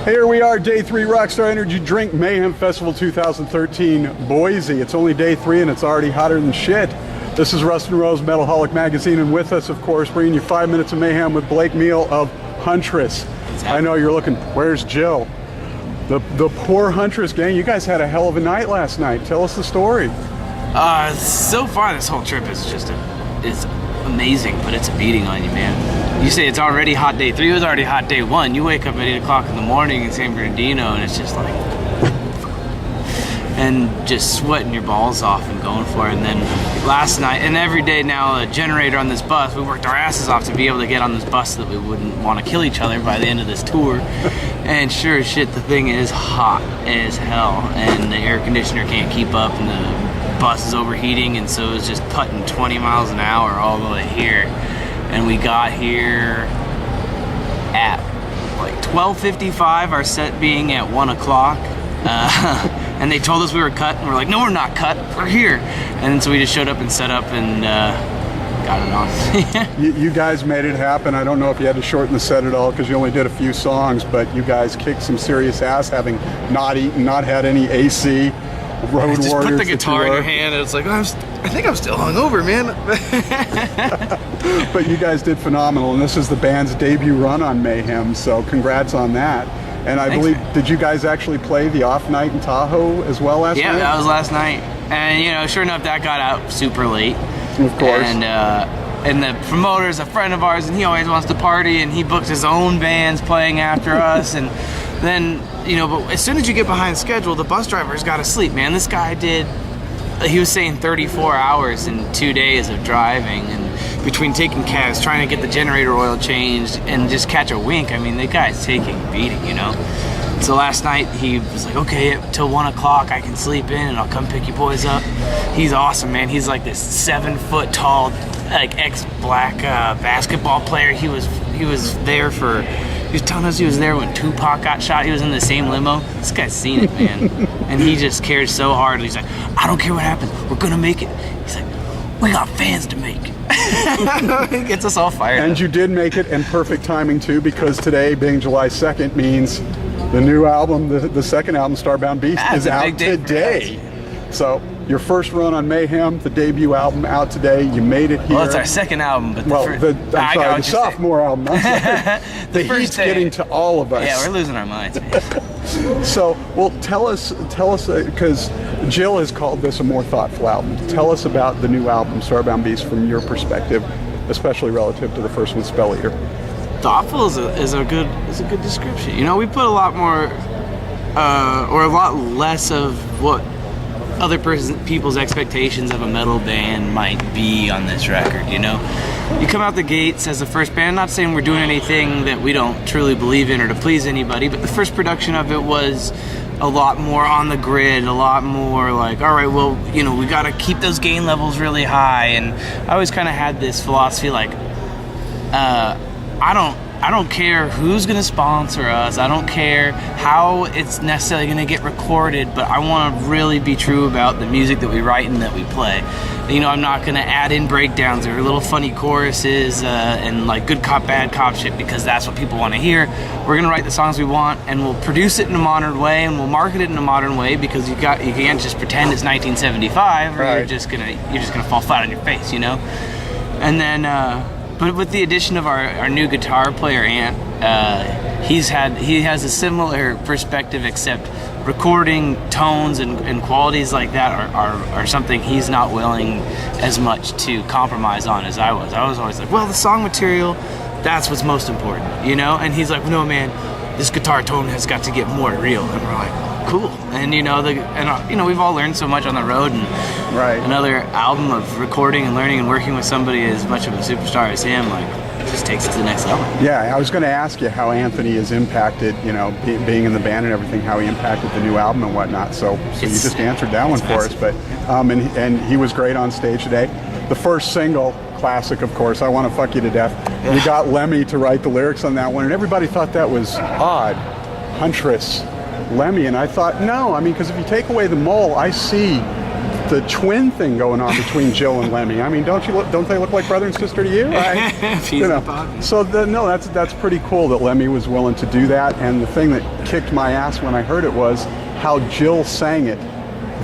Here we are, Day 3 Rockstar Energy Drink Mayhem Festival 2013, Boise. It's only Day 3 and it's already hotter than shit. This is Rustin Rose, Metalholic Magazine, and with us, of course, bringing you 5 minutes of mayhem with Blake Meahl of Huntress. Exactly. I know you're looking, where's Jill? The poor Huntress gang, you guys had a hell of a night last night. Tell us the story. So far this whole trip is just it's amazing, but it's a beating on you, man. You say it's already hot day 3, it was already hot day 1. You wake up at 8 o'clock in the morning in San Bernardino and it's just like, and just sweating your balls off and going for it. And then last night, and every day now, a generator on this bus, we worked our asses off to be able to get on this bus so that we wouldn't want to kill each other by the end of this tour. And sure as shit, the thing is hot as hell, and the air conditioner can't keep up, and the bus is overheating, and so it's just putting 20 miles an hour all the way here. And we got here at like 12:55, our set being at 1 o'clock. And they told us we were cut, and we're like, no, we're not cut, we're here. And so we just showed up and set up and got it on. You guys made it happen. I don't know if you had to shorten the set at all because you only did a few songs, but you guys kicked some serious ass, having not eaten, not had any AC. Road just warriors. Put the guitar in your hand, and it's like, I think I'm still hungover, man. But you guys did phenomenal, and this is the band's debut run on Mayhem, so congrats on that. And I believe, did you guys actually play the off night in Tahoe as well last night? Yeah, that was last night. And, you know, sure enough, that got out super late. Of course. And the promoter's a friend of ours, and he always wants to party, and he booked his own bands playing after us. And then, you know, but as soon as you get behind schedule, the bus driver's got to sleep, man. This guy he was saying 34 hours in 2 days of driving, and between taking cabs, trying to get the generator oil changed, and just catch a wink. I mean, the guy's taking a beating, you know? So last night, he was like, okay, till 1 o'clock I can sleep in, and I'll come pick you boys up. He's awesome, man. He's like this 7-foot tall, like ex-black basketball player. He was there for... He was telling us he was there when Tupac got shot. He was in the same limo. This guy's seen it, man. And he just cares so hard. He's like, I don't care what happens. We're going to make it. He's like, we got fans to make. He gets us all fired up. And you did make it in perfect timing, too, because today, being July 2nd, means the new album, the second album, Starbound Beast, is out today. So your first run on Mayhem, the debut album out today. You made it here. Well, it's our second album, but the sophomore album. The heat's getting to all of us. Yeah, we're losing our minds, man. So, well, tell us, because Jill has called this a more thoughtful album. Tell us about the new album, Starbound Beast, from your perspective, especially relative to the first one, Spell Eater. Thoughtful is a good description. You know, we put a lot more, or a lot less of what other people's expectations of a metal band might be on this record, you know? You come out the gates as the first band, not saying we're doing anything that we don't truly believe in or to please anybody, but the first production of it was a lot more on the grid, a lot more like, all right, well, you know, we got to keep those gain levels really high. And I always kind of had this philosophy like, I don't care who's going to sponsor us. I don't care how it's necessarily going to get recorded, but I want to really be true about the music that we write and that we play. You know, I'm not going to add in breakdowns or little funny choruses and like good cop, bad cop shit because that's what people want to hear. We're going to write the songs we want, and we'll produce it in a modern way, and we'll market it in a modern way because you can't just pretend it's 1975 or right. You're just gonna fall flat on your face, you know. And then. But with the addition of our new guitar player, Ant, he has a similar perspective, except recording tones and qualities like that are something he's not willing as much to compromise on as I was. I was always like, well, the song material, that's what's most important, you know? And he's like, no, man, this guitar tone has got to get more real. And we're like, cool. And you know, we've all learned so much on the road, and another album of recording and learning and working with somebody as much of a superstar as him, like, it just takes it to the next level. Yeah, I was going to ask you how Anthony has impacted, you know, being in the band and everything, how he impacted the new album and whatnot. So you just answered that one for us. But and he was great on stage today. The first single, classic, of course, I Want to Fuck You to Death. Yeah. We got Lemmy to write the lyrics on that one, and everybody thought that was odd. Huntress, Lemmy, and I thought, no, I mean, because if you take away the mole, I see the twin thing going on between Jill and Lemmy. I mean, don't they look like brother and sister to you? So no, that's pretty cool that Lemmy was willing to do that. And the thing that kicked my ass when I heard it was how Jill sang it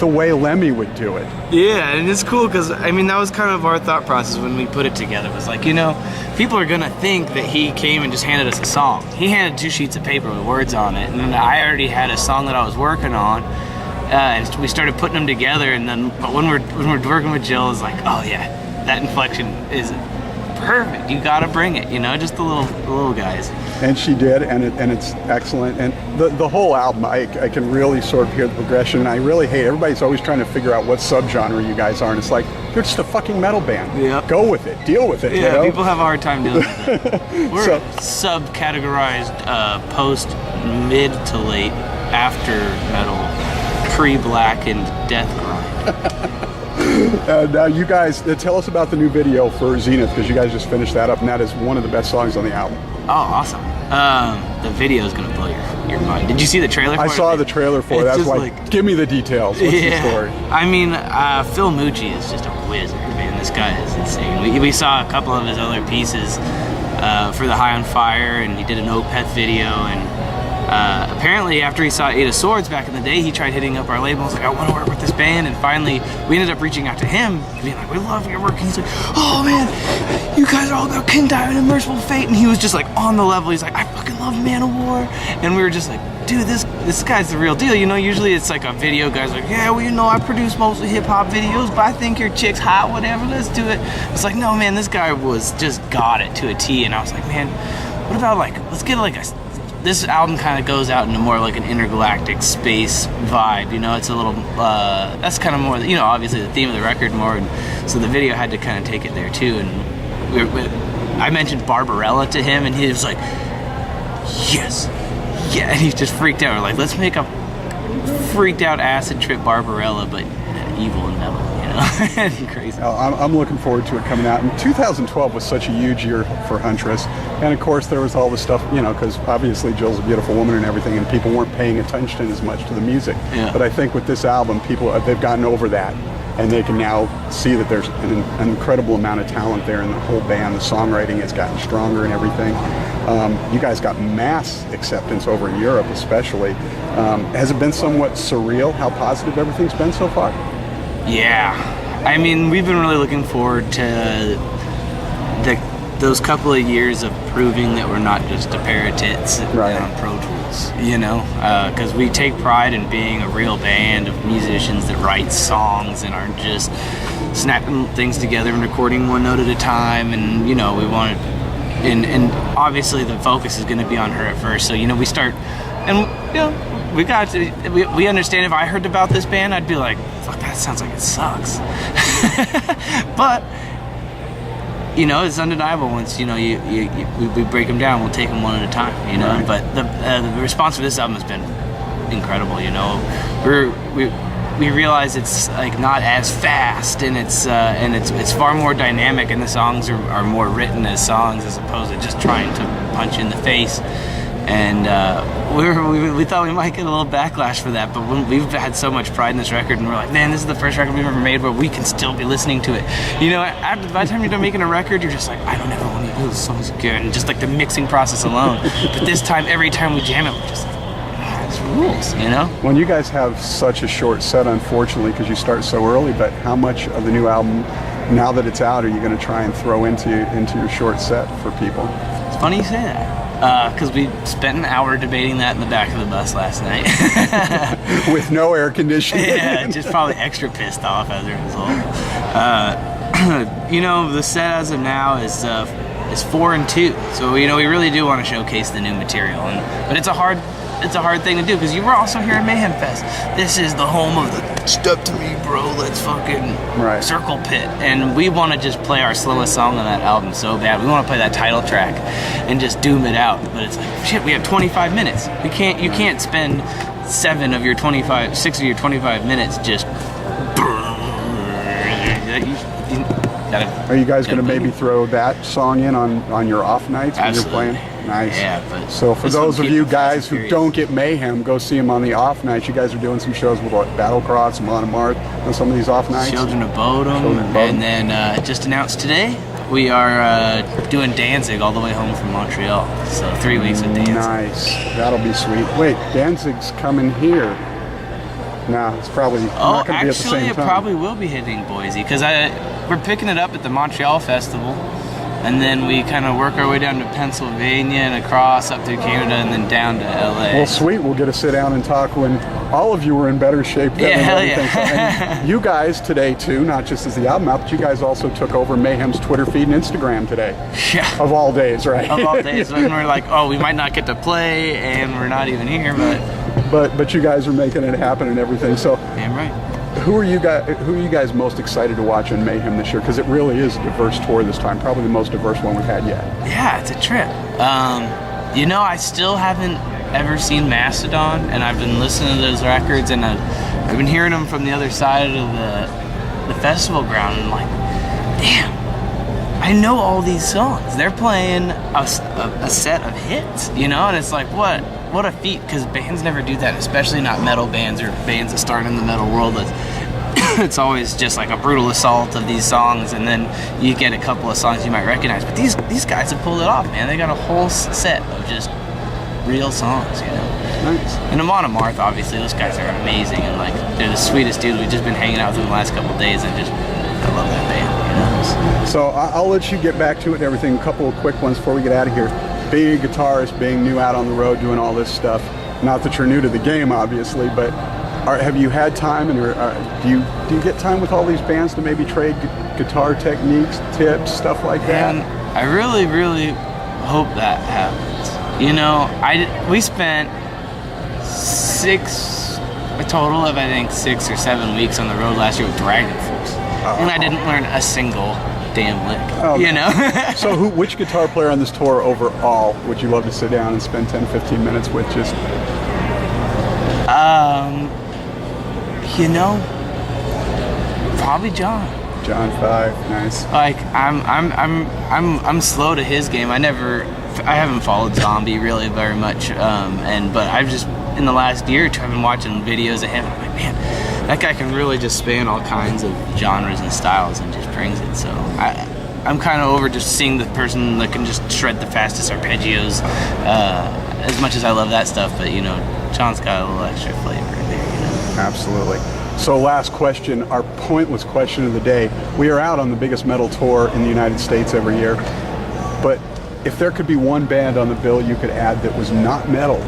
the way Lemmy would do it. Yeah, and it's cool because, I mean, that was kind of our thought process when we put it together. It was like, you know, people are going to think that he came and just handed us a song. He handed 2 sheets of paper with words on it, and then I already had a song that I was working on, and we started putting them together, and then, but when we're working with Jill, it's like, oh yeah, that inflection is perfect. You got to bring it, you know, just the little guys. And she did, and it's excellent. And the whole album, I can really sort of hear the progression. And I really hate everybody's always trying to figure out what subgenre you guys are, and it's like you're just a fucking metal band. Yep. Go with it, deal with it. Yeah, you know? People have a hard time dealing with it. We're subcategorized post, mid to late, after metal, pre-black and death grind. Now you guys, tell us about the new video for Zenith, because you guys just finished that up, and that is one of the best songs on the album. Oh, awesome. The video is going to blow your mind. Did you see the trailer for it? I saw the trailer for it. That's like, give me the details. What's the story? I mean, Phil Mucci is just a wizard, man. This guy is insane. We saw a couple of his other pieces for the High on Fire, and he did an Opeth video, and apparently after he saw Eight of Swords back in the day, he tried hitting up our label. I was like, I want to work with this band, and finally we ended up reaching out to him, being like, we love your work. And he's like, oh man, you guys are all about King Diamond and Merciful Fate. And he was just like on the level. He's like, I fucking love Man of War. And we were just like, dude, this guy's the real deal. You know, usually it's like a video guy's like, yeah, well, you know, I produce mostly hip hop videos, but I think your chick's hot, whatever, let's do it. It's like, no, man, this guy was just got it to a T. And I was like, man, what about like, let's get like this album kind of goes out into more like an intergalactic space vibe, you know. It's a little, that's kind of more, you know, obviously the theme of the record more, and so the video had to kind of take it there too. And I mentioned Barbarella to him, and he was like, yes, yeah, and he just freaked out. We're like, let's make a freaked out acid trip Barbarella, but evil and metal. Crazy. I'm looking forward to it coming out. And 2012 was such a huge year for Huntress, and of course there was all the stuff, you know, because obviously Jill's a beautiful woman and everything, and people weren't paying attention as much to the music. Yeah. But I think with this album, people they've gotten over that, and they can now see that there's an incredible amount of talent there in the whole band. The songwriting has gotten stronger and everything. You guys got mass acceptance over in Europe, especially. Has it been somewhat surreal how positive everything's been so far? Yeah, I mean, we've been really looking forward to those couple of years of proving that we're not just a pair of tits right on Pro Tools, you know, because we take pride in being a real band of musicians that write songs and aren't just snapping things together and recording one note at a time. And, you know, we wanted, and obviously the focus is going to be on her at first, so, you know, we start, and, you know, we understand if I heard about this band, I'd be like, fuck, that sounds like it sucks. But, you know, it's undeniable once, you know, we break them down, we'll take them one at a time, you know. Right. But the response for this album has been incredible, you know. We realize it's like not as fast, and it's far more dynamic, and the songs are more written as songs as opposed to just trying to punch in the face. And we thought we might get a little backlash for that, but we've had so much pride in this record, and we're like, man, this is the first record we've ever made where we can still be listening to it. You know, by the time you're done making a record, you're just like, I don't ever want to do this song's good, and just like the mixing process alone. But this time, every time we jam it, we're just like, this rules, you know? When you guys have such a short set, unfortunately, because you start so early, but how much of the new album, now that it's out, are you going to try and throw into your short set for people? It's funny you say that. Because we spent an hour debating that in the back of the bus last night. With no air conditioning. Yeah, just probably extra pissed off as a result. You know, the set as of now is 4 and 2. So, you know, we really do want to showcase the new material. But it's a hard thing to do, because you were also here at Mayhem Fest. This is the home of the step to me, bro, let's fucking circle pit. And we want to just play our slowest song on that album so bad. We want to play that title track and just doom it out. But it's like, shit, we have 25 minutes. You can't spend 6 of your 25 minutes just That Are you guys going to maybe throw that song in on your off nights when Absolutely. you're playing? Nice. Yeah, but so for this those one of you keep the Fast guys and who Furious. don't get Mayhem, go see him on the off nights. You guys are doing some shows with what, Battlecross and Monomarth on some of these off nights. Children of Bodom, Children of Bodom. and then just announced today we are doing Danzig all the way home from Montreal. So 3 weeks of Danzig. Nice. That'll be sweet. Wait, Danzig's coming here. Nah, it's probably Oh, not going to be at the actually, same it time. probably will be hitting Boise because we're picking it up at the Montreal Festival, and then we kind of work our way down to Pennsylvania and across up through Canada and then down to LA. Well, sweet. We'll get to sit down and talk when all of you are in better shape than Yeah, hell everything. yeah. So, and you guys today too, not just as the album out, but you guys also took over Mayhem's Twitter feed and Instagram today. Yeah. Of all days, right? Of all days, when we're like, oh, we might not get to play, and we're not even here, but you guys are making it happen and everything. So damn right. who are you guys most excited to watch in Mayhem this year? Because it really is a diverse tour this time, probably the most diverse one we've had yet. Yeah, it's a trip. I still haven't ever seen Mastodon, and I've been listening to those records, and I've been hearing them from the other side of the festival ground, and like, damn, I know all these songs. They're playing a set of hits, and it's like, what a feat, because bands never do that, especially not metal bands or bands that start in the metal world. It's always just like a brutal assault of these songs, and then you get a couple of songs you might recognize. But these guys have pulled it off, man. They got a whole set of just real songs, Nice. And Amon and Marth, obviously, those guys are amazing, and like they're the sweetest dudes. We've just been hanging out with them the last couple of days, and I love that band. So I'll let you get back to it and everything. A couple of quick ones before we get out of here. Being a guitarist, being new out on the road, doing all this stuff. Not that you're new to the game, obviously, but have you had time, and do you get time with all these bands to maybe trade guitar techniques, tips, stuff like that? And I really, really hope that happens. We spent a total of I think 6 or 7 weeks on the road last year with Dragon Force, and I didn't learn a single damn lick. So which guitar player on this tour overall would you love to sit down and spend 10-15 minutes with? Just probably John 5. Nice. Like I'm slow to his game. I haven't followed Zombie really very much, but I've just in the last year or two I've been watching videos of him. I'm like, man, that guy can really just span all kinds of genres and styles and just brings it. So I'm kind of over just seeing the person that can just shred the fastest arpeggios. As much as I love that stuff, but John's got a little extra flavor in there. Absolutely. So last question, our pointless question of the day. We are out on the biggest metal tour in the United States every year, but if there could be one band on the bill you could add that was not metal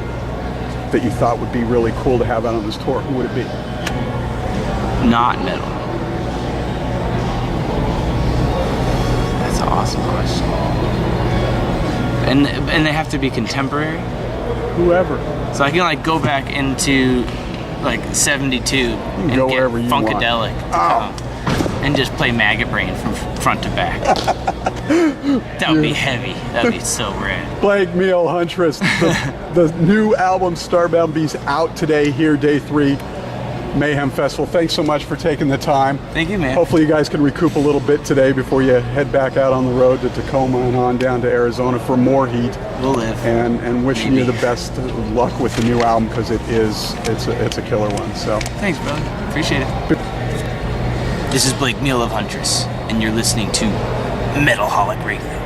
that you thought would be really cool to have out on this tour, who would it be? Not metal. That's an awesome question. And they have to be contemporary? Whoever. So I can go back into 72 and go get wherever you want. Funkadelic and just play Maggot Brain from front to back. That would be heavy. That would be so rad. Blake Meahl, Huntress, the new album Starbound Beast out today here, day 3, Mayhem Festival. Thanks so much for taking the time. Thank you, man. Hopefully you guys can recoup a little bit today before you head back out on the road to Tacoma and on down to Arizona for more heat. We'll live. And wishing you the best luck with the new album, because it's a killer one. So thanks, brother. Appreciate it. This is Blake Meahl of Huntress, and you're listening to Metalholic Radio.